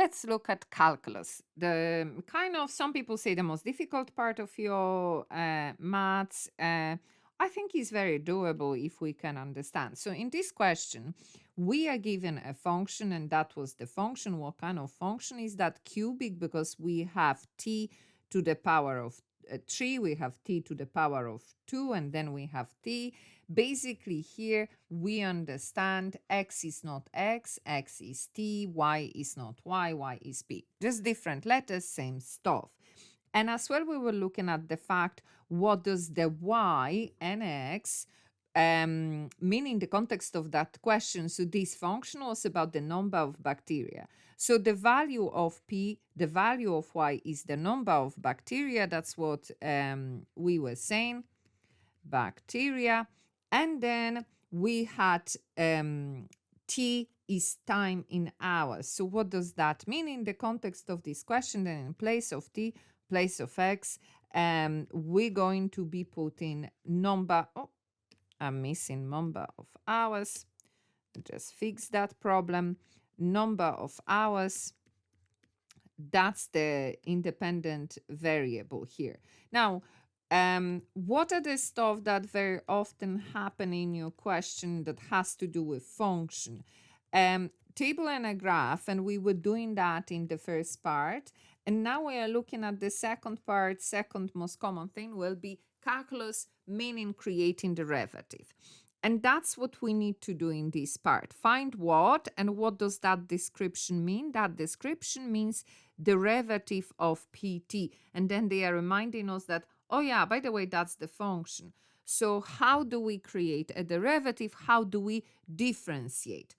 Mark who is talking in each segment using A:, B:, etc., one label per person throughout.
A: let's look at calculus. The kind of, some people say, the most difficult part of your maths. I think is very doable if we can understand. So in this question, we are given a function, and that was the function. What kind of function is that? Cubic, because we have t to the power of 3, we have t to the power of 2, and then we have t. Basically here we understand x is not x is t, y is not y is p. Just different letters, same stuff. And as well, we were looking at the fact, what does the y and x mean in the context of that question. So this function was about the number of bacteria. So the value of p, the value of y is the number of bacteria. That's what we were saying, bacteria. And then we had t is time in hours. So what does that mean in the context of this question? Then in place of t, place of x, we're going to be putting number. Oh, I'm missing number of hours. Just fix that problem. Number of hours. That's the independent variable here. Now, what are the stuff that very often happen in your question that has to do with function? Table and a graph, and we were doing that in the first part. And now we are looking at the second part. Second most common thing will be calculus, meaning creating derivative. And that's what we need to do in this part. Find what, and what does that description mean? That description means derivative of pt. And then they are reminding us that, oh yeah, by the way, that's the function. So how do we create a derivative? How do we differentiate?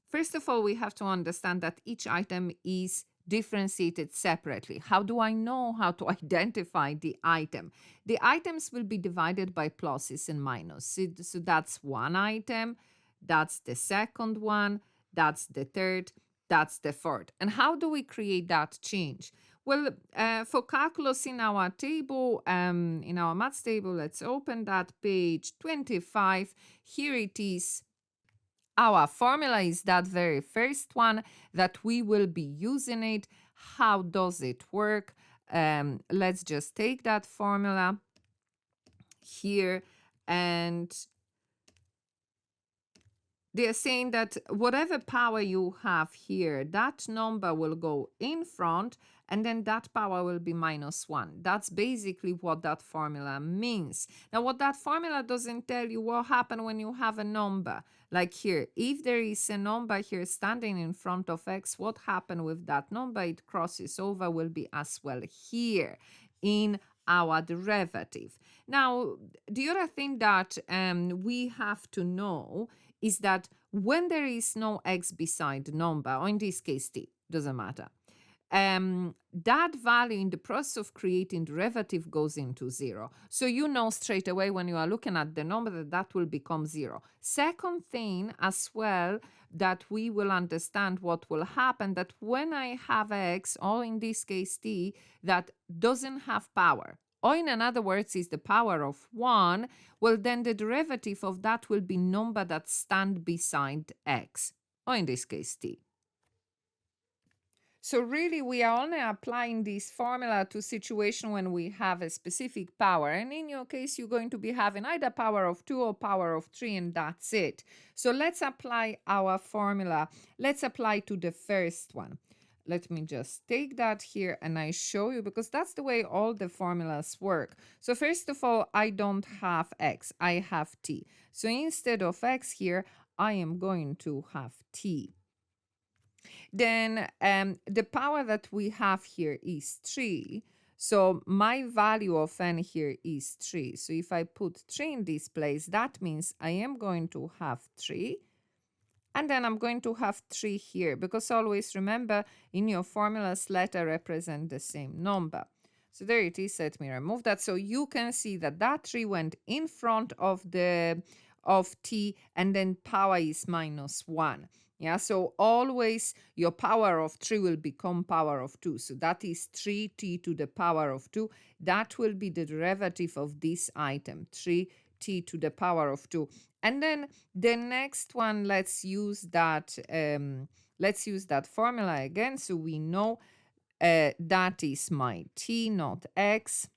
A: First of all, we have to understand that each item is differentiated separately. How do I know how to identify the item? The items will be divided by pluses and minuses. So that's one item, that's the second one, that's the third, that's the fourth. And how do we create that change? Well, for calculus in our table, in our maths table, let's open that page 25. Here it is. Our formula is that very first one that we will be using it. How does it work? Let's just take that formula here, and they're saying that whatever power you have here, that number will go in front, and then that power will be -1. That's basically what that formula means. Now, what that formula doesn't tell you what happens when you have a number. Like here, if there is a number here standing in front of x, what happens with that number? It crosses over, will be as well here in our derivative. Now, the other thing that we have to know is that when there is no x beside the number, or in this case t, doesn't matter, that value in the process of creating derivative goes into 0. So you know straight away when you are looking at the number that that will become 0. Second thing as well that we will understand what will happen, that when I have x, or in this case t, that doesn't have power, or in other words is the power of 1, well then the derivative of that will be number that stand beside x, or in this case t. So really we are only applying this formula to situation when we have a specific power. And in your case, you're going to be having either power of 2 or power of 3, and that's it. So let's apply our formula. Let's apply to the first one. Let me just take that here and I show you, because that's the way all the formulas work. So first of all, I don't have x, I have t. So instead of x here, I am going to have t. Then the power that we have here is 3. So my value of n here is 3. So if I put 3 in this place, that means I am going to have 3. And then I'm going to have 3 here, because always remember, in your formulas, letter represent the same number. So there it is. Let me remove that. So you can see that that 3 went in front of t, and then power is -1. Yeah, so always your power of 3 will become power of 2. So that is 3t to the power of 2. That will be the derivative of this item, 3t to the power of 2. And then the next one, let's use that let's use that formula again. So we know that is my t, not x.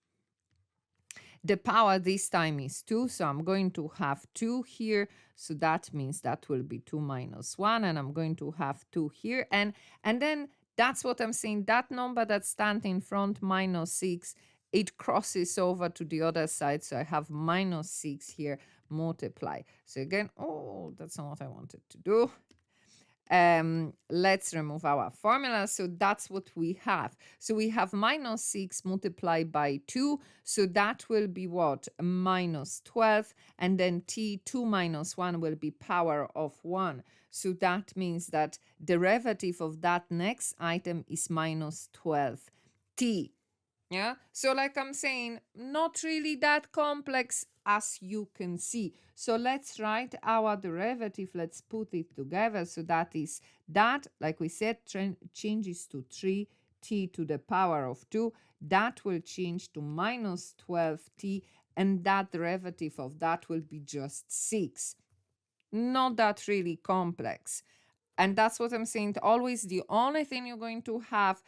A: The power this time is 2, so I'm going to have 2 here. So that means that will be 2 minus 1, and I'm going to have 2 here. And then that's what I'm saying. That number that stands in front, minus 6, it crosses over to the other side. So I have minus 6 here, multiply. So again, oh, that's not what I wanted to do. Let's remove our formula. So that's what we have. So we have minus 6 multiplied by 2. So that will be what? Minus 12. And then t, 2 minus 1 will be power of 1. So that means that derivative of that next item is minus 12t. Yeah, so like I'm saying, not really that complex as you can see. So let's write our derivative. Let's put it together. So that is that, like we said, changes to 3t to the power of 2. That will change to minus 12t, and that derivative of that will be just 6. Not that really complex. And that's what I'm saying. Always the only thing you're going to have,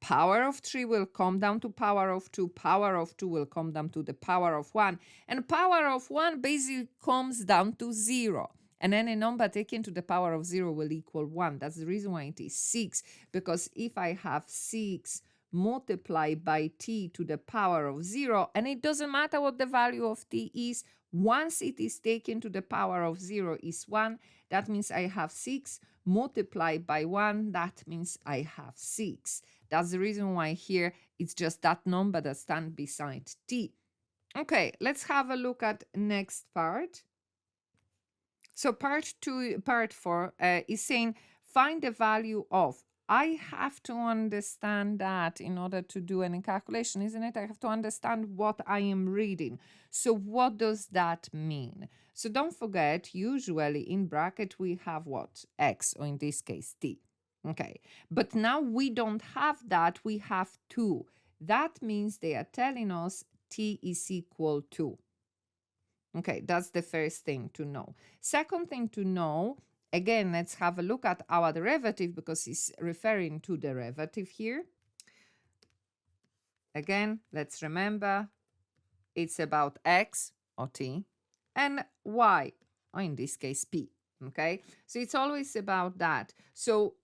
A: power of 3 will come down to power of 2. Power of 2 will come down to the power of 1. And power of 1 basically comes down to 0. And any number taken to the power of 0 will equal 1. That's the reason why it is 6. Because if I have 6 multiplied by t to the power of 0, and it doesn't matter what the value of t is, once it is taken to the power of 0 is 1. That means I have 6 multiplied by 1. That means I have 6. That's the reason why here it's just that number that stands beside t. Okay, let's have a look at next part. So part 4 is saying find the value of. I have to understand that in order to do any calculation, isn't it? I have to understand what I am reading. So what does that mean? So don't forget, usually in bracket we have what? X, or in this case t. Okay, but now we don't have that, we have 2. That means they are telling us t is equal to. Okay, that's the first thing to know. Second thing to know, again, let's have a look at our derivative because it's referring to derivative here. Again, let's remember it's about x or t and y, or in this case p. Okay, so it's always about that. So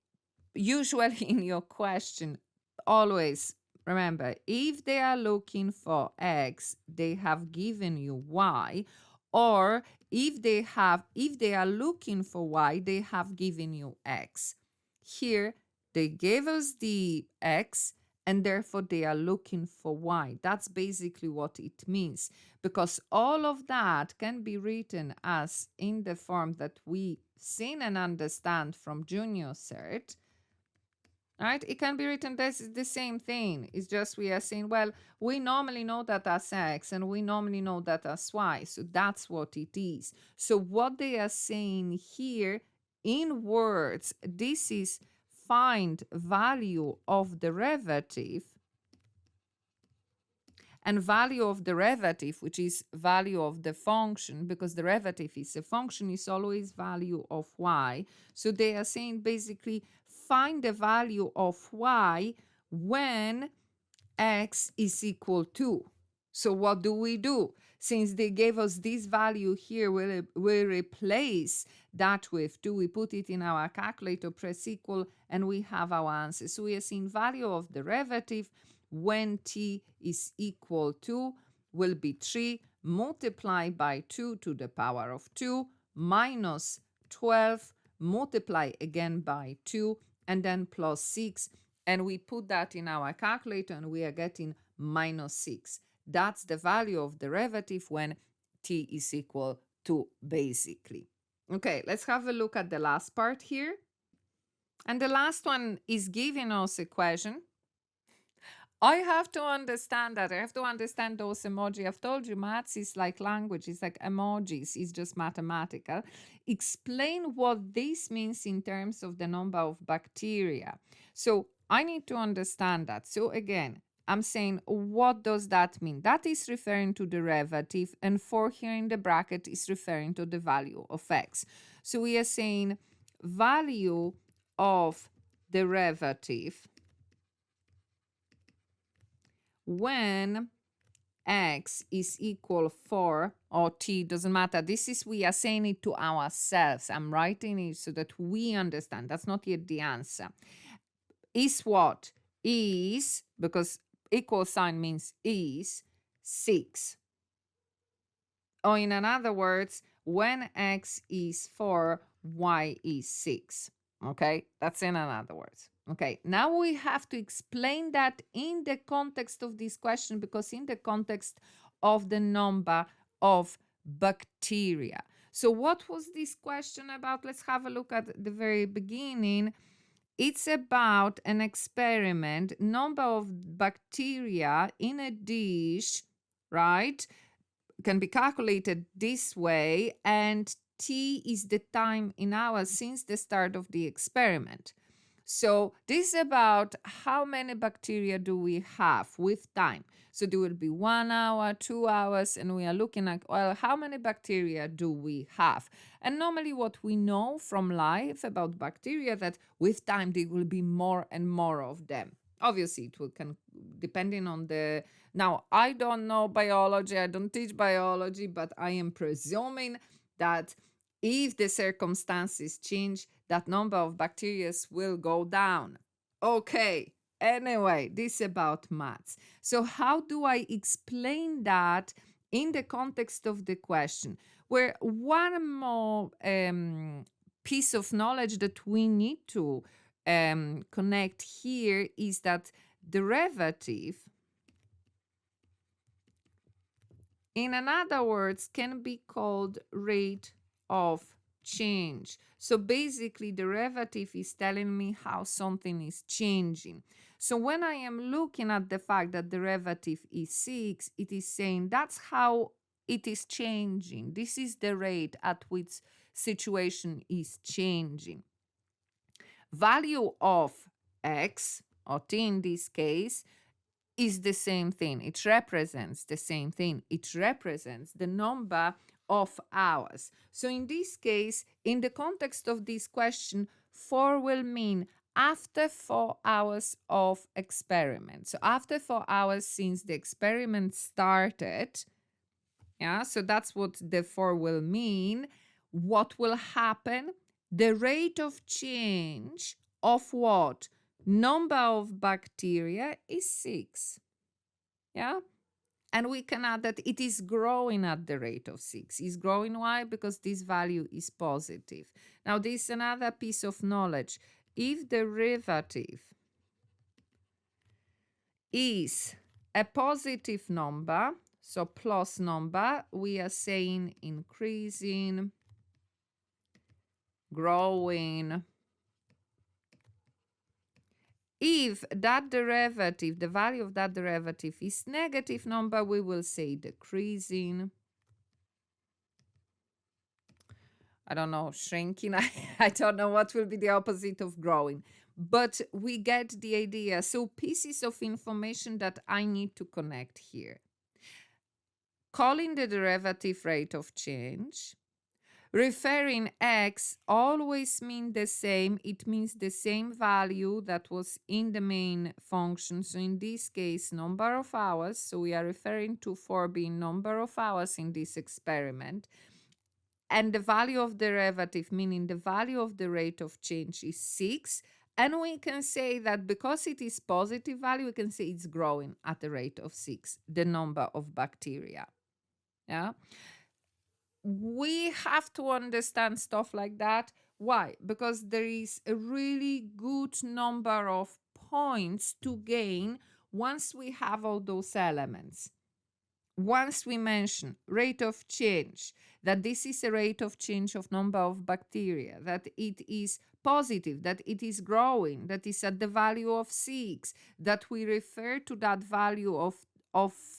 A: usually in your question, always remember, if they are looking for x, they have given you y, or if they are looking for y, they have given you x. Here, they gave us the x, and therefore they are looking for y. That's basically what it means, because all of that can be written as in the form that we seen and understand from junior cert. Right? It can be written as the same thing. It's just we are saying, well, we normally know that as x and we normally know that as y. So that's what it is. So what they are saying here in words, this is find value of derivative, and value of derivative, which is value of the function, because derivative is a function, is always value of y. So they are saying basically find the value of y when x is equal to. So what do? Since they gave us this value here, we'll replace that with 2. We put it in our calculator, press equal, and we have our answer. So we are seeing value of derivative when t is equal to will be 3 multiplied by 2 to the power of 2 minus 12 multiply again by 2 and then plus 6, and we put that in our calculator and we are getting minus 6. That's the value of derivative when t is equal to, basically. Okay, let's have a look at the last part here. And the last one is giving us a equation. I have to understand that. I have to understand those emojis. I've told you maths is like language. It's like emojis. It's just mathematical. Explain what this means in terms of the number of bacteria. So I need to understand that. So again, I'm saying, what does that mean? That is referring to derivative, and 4 here in the bracket is referring to the value of x. So we are saying value of derivative when x is equal 4 or t, doesn't matter. This is, we are saying it to ourselves. I'm writing it so that we understand. That's not yet the answer. Is what? Is, because equal sign means is, 6. Or in other words, when x is 4, y is 6. Okay, that's in other words. Okay, now we have to explain that in the context of this question, because in the context of the number of bacteria. So what was this question about? Let's have a look at the very beginning. It's about an experiment, number of bacteria in a dish, right? Can be calculated this way, and t is the time in hours since the start of the experiment. So this is about how many bacteria do we have with time. So there will be 1 hour, 2 hours, and we are looking at, well, how many bacteria do we have? And normally what we know from life about bacteria, that with time there will be more and more of them. Obviously, it will can, depending on the, now I don't know biology, I don't teach biology, but I am presuming that if the circumstances change, that number of bacteria will go down. Okay, anyway, this is about maths. So how do I explain that in the context of the question? Where one more piece of knowledge that we need to connect here is that derivative, in other words, can be called rate of change. So basically, derivative is telling me how something is changing. So when I am looking at the fact that derivative is 6, it is saying that's how it is changing. This is the rate at which situation is changing. Value of x, or t in this case, is the same thing. It represents the same thing. It represents the number of hours. So in this case, in the context of this question, 4 will mean after 4 hours of experiment. So after 4 hours since the experiment started, yeah, so that's what the 4 will mean. What will happen? The rate of change of what? Number of bacteria is 6. Yeah? And we can add that it is growing at the rate of 6. Is growing, why? Because this value is positive. Now, this is another piece of knowledge. If derivative is a positive number, so plus number, we are saying increasing, growing. If that derivative, the value of that derivative is negative number, we will say decreasing. I don't know, shrinking. I don't know what will be the opposite of growing. But we get the idea. So pieces of information that I need to connect here. Calling the derivative rate of change. Referring x always means the same. It means the same value that was in the main function. So in this case, number of hours. So we are referring to 4 being number of hours in this experiment. And the value of derivative, meaning the value of the rate of change, is 6. And we can say that because it is positive value, we can say it's growing at the rate of 6, the number of bacteria. Yeah. We have to understand stuff like that. Why? Because there is a really good number of points to gain once we have all those elements. Once we mention rate of change, that this is a rate of change of number of bacteria, that it is positive, that it is growing, that is at the value of 6, that we refer to that value of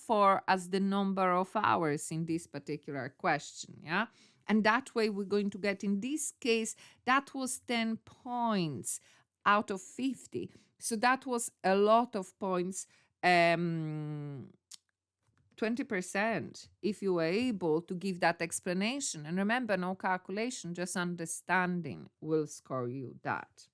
A: 4 as the number of hours in this particular question, yeah? And that way we're going to get, in this case, that was 10 points out of 50. So that was a lot of points, 20%, if you were able to give that explanation. And remember, no calculation, just understanding will score you that.